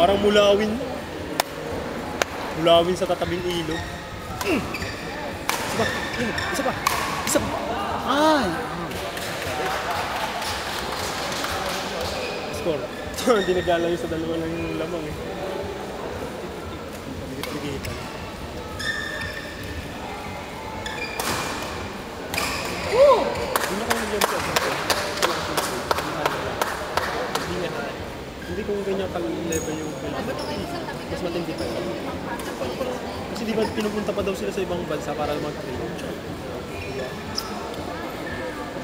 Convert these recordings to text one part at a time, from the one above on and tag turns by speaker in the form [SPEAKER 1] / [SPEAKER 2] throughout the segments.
[SPEAKER 1] Parang mulawin. Mulawin sa tatabing ilog. Isa pa. Isa pa. Isa pa. Ay! Score. Hindi naglalayo sa dalawa lang yung lamang eh. Ligit-ligitan.
[SPEAKER 2] Woo!
[SPEAKER 1] Hindi ko nagyan siya. Hindi kung ganyan ka-level yung mas matindi pa yun. Kasi di ba pinupunta pa daw sila sa ibang bansa para mag-train?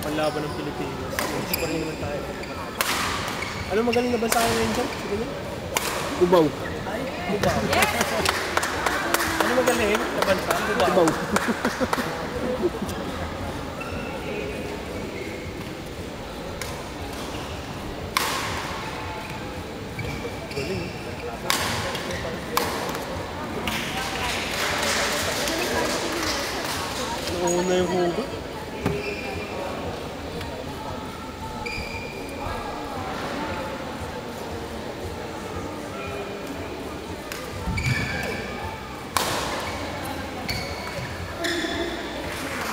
[SPEAKER 1] Panlaban ng Pilipinas. Hindi pa rin naman tayo. Ano magaling na bansa ngayon dyan? Sige niya?
[SPEAKER 3] Cubao.
[SPEAKER 4] Cubao. Ano magaling na bansa?
[SPEAKER 3] Cubao.
[SPEAKER 1] Galing. Nauna yung hugot.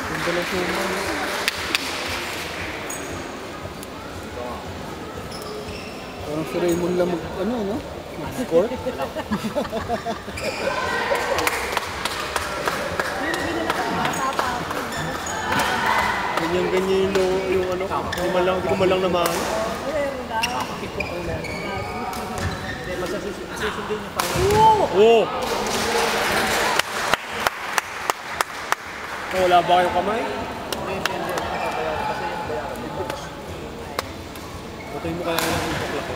[SPEAKER 1] Ganda ng suman.
[SPEAKER 3] Parang si Raymond lang ano, no?
[SPEAKER 1] Mag-score? Ganyan-ganyan yung ano, hindi ko malang naman.
[SPEAKER 2] Meron na.
[SPEAKER 4] Hindi, masasusundin niyo pa.
[SPEAKER 1] Oo! Oh, wala ba kayong kamay?
[SPEAKER 4] Hindi. Kasi yung bayaran.
[SPEAKER 1] Okay mo kaya lang yung baklak.